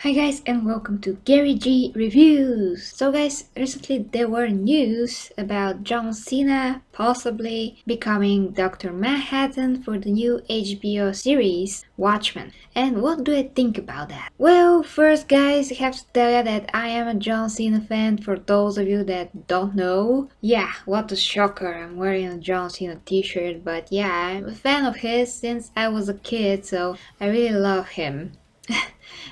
Hi guys and welcome to Gary G Reviews. So guys, recently there were news about John Cena possibly becoming Dr. Manhattan for the new HBO series Watchmen. And what do I think about that? Well, first guys, I have to tell you that I am a John Cena fan for those of you that don't know. Yeah, what a shocker, I'm wearing a John Cena t-shirt, but yeah, I'm a fan of his since I was a kid, so I really love him.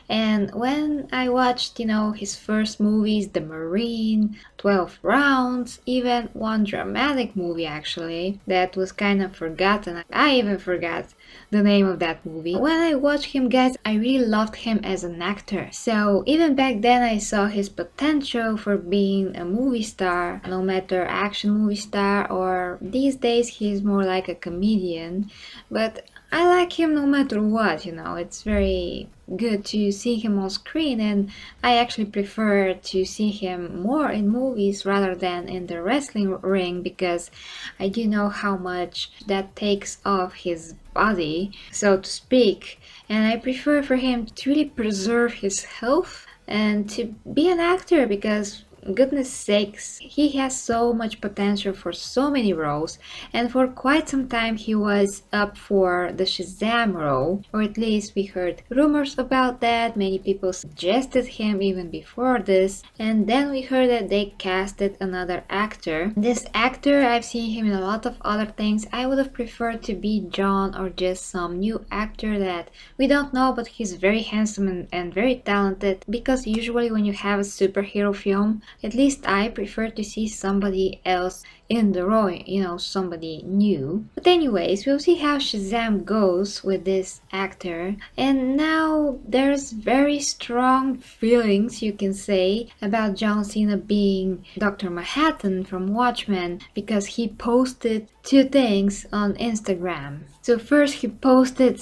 And when I watched, his first movies, The Marine, 12 Rounds, even one dramatic movie actually, that was kind of forgotten. I even forgot the name of that movie. When I watched him, guys, I really loved him as an actor. So even back then I saw his potential for being a movie star, no matter action movie star or these days he's more like a comedian. But I like him no matter what, it's very good to see him on screen, and I actually prefer to see him more in movies rather than in the wrestling ring because I do know how much that takes off his body, so to speak, and I prefer for him to really preserve his health and to be an actor because goodness sakes, he has so much potential for so many roles, and for quite some time he was up for the Shazam role, or at least we heard rumors about that. Many people suggested him even before this, and then we heard that they casted another actor. This actor, I've seen him in a lot of other things. I would have preferred to be John or just some new actor that we don't know, but he's very handsome and very talented, because usually when you have a superhero film, at least I prefer to see somebody else in the role, somebody new. But anyways, we'll see how Shazam goes with this actor. And now there's very strong feelings, you can say, about John Cena being Dr. Manhattan from Watchmen, because he posted two things on Instagram. So first he posted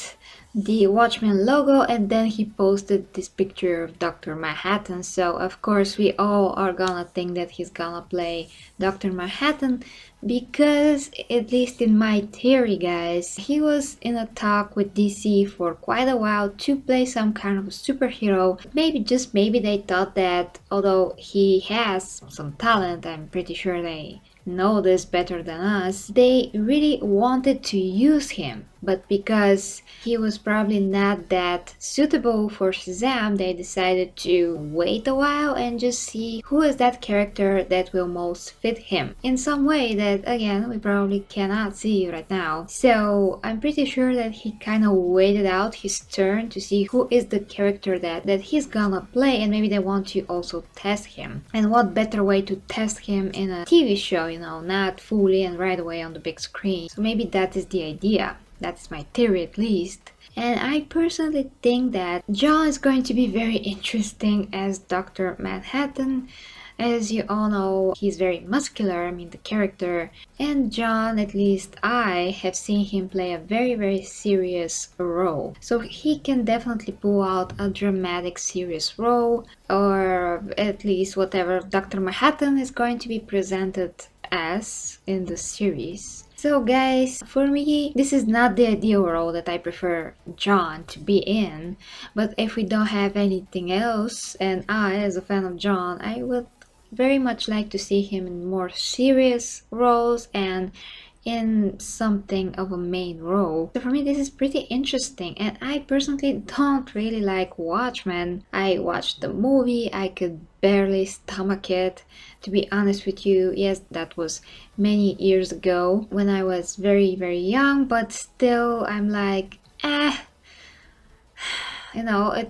the Watchmen logo, and then he posted this picture of Dr. Manhattan. So of course we all are gonna think that he's gonna play Dr. Manhattan, because at least in my theory, guys, he was in a talk with DC for quite a while to play some kind of a superhero. Maybe, just maybe, they thought that although he has some talent, I'm pretty sure they know this better than us, they really wanted to use him. But because he was probably not that suitable for Shazam, they decided to wait a while and just see who is that character that will most fit him in some way that, again, we probably cannot see right now. So I'm pretty sure that he kind of waited out his turn to see who is the character that he's gonna play, and maybe they want to also test him. And what better way to test him in a TV show, not fully and right away on the big screen. So maybe that is the idea. That's my theory, at least. And I personally think that John is going to be very interesting as Dr. Manhattan. As you all know, he's very muscular, the character. And John, at least I have seen him play a very, very serious role. So he can definitely pull out a dramatic, serious role, or at least whatever Dr. Manhattan is going to be presented as in the series. So guys, for me, this is not the ideal role that I prefer John to be in, but if we don't have anything else, and I, as a fan of John, I would very much like to see him in more serious roles and in something of a main role. So for me, this is pretty interesting, and I personally don't really like Watchmen. I watched the movie, I could barely stomach it, to be honest with you. Yes, that was many years ago when I was very, very young, but still I'm like, it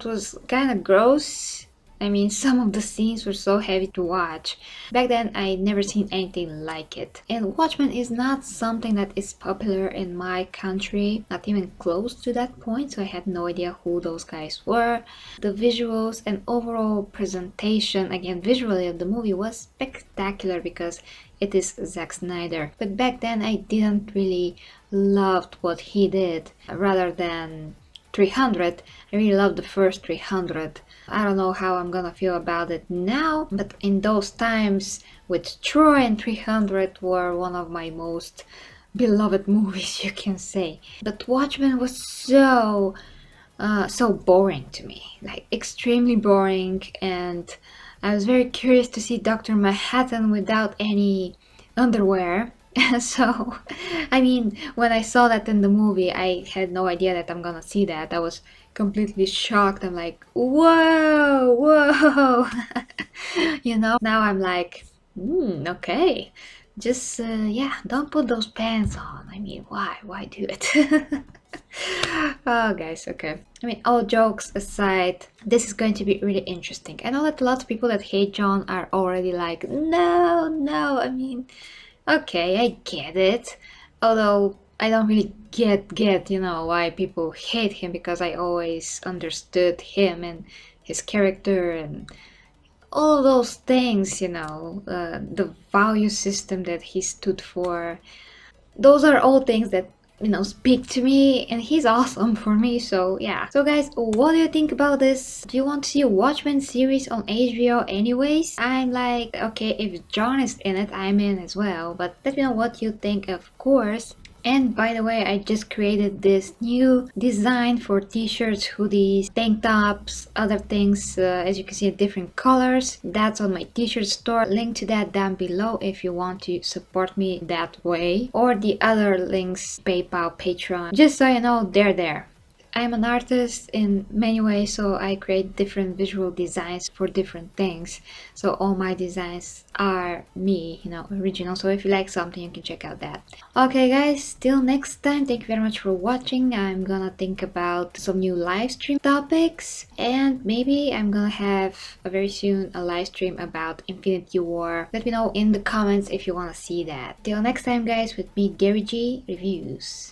was kind of gross. Some of the scenes were so heavy to watch. Back then, I never seen anything like it. And Watchmen is not something that is popular in my country, not even close to that point, so I had no idea who those guys were. The visuals and overall presentation, again, visually of the movie was spectacular because it is Zack Snyder. But back then, I didn't really loved what he did rather than 300. I really loved the first 300. I don't know how I'm gonna feel about it now, but in those times with Troy and 300 were one of my most beloved movies, you can say. But Watchmen was so so boring to me, like extremely boring. And I was very curious to see Dr. Manhattan without any underwear. So, I mean, when I saw that in the movie, I had no idea that I'm gonna see that. I was completely shocked. I'm like, whoa, whoa. Now I'm like, okay. Just, yeah, don't put those pants on. I mean, why do it? Oh, guys, okay. I mean, all jokes aside, this is going to be really interesting. I know that a lot of people that hate John are already like, no, no. I mean, okay, I get it. Although I don't really get, why people hate him, because I always understood him and his character and all those things, the value system that he stood for. Those are all things that speak to me, and he's awesome for me. So yeah, so guys, what do you think about this? Do you want to see a Watchmen series on HBO anyways? I'm like, okay, if John is in it, I'm in as well, but let me know what you think, of course. And by the way, I just created this new design for t-shirts, hoodies, tank tops, other things, as you can see, different colors. That's on my t-shirt store. Link to that down below if you want to support me that way. Or the other links, PayPal, Patreon, just so you know, they're there. I'm an artist in many ways, so I create different visual designs for different things. So all my designs are me, original. So if you like something, you can check out that. Okay guys, till next time, thank you very much for watching. I'm gonna think about some new live stream topics, and maybe I'm gonna have very soon a live stream about Infinity War. Let me know in the comments if you wanna see that. Till next time guys, with me, Gary G Reviews.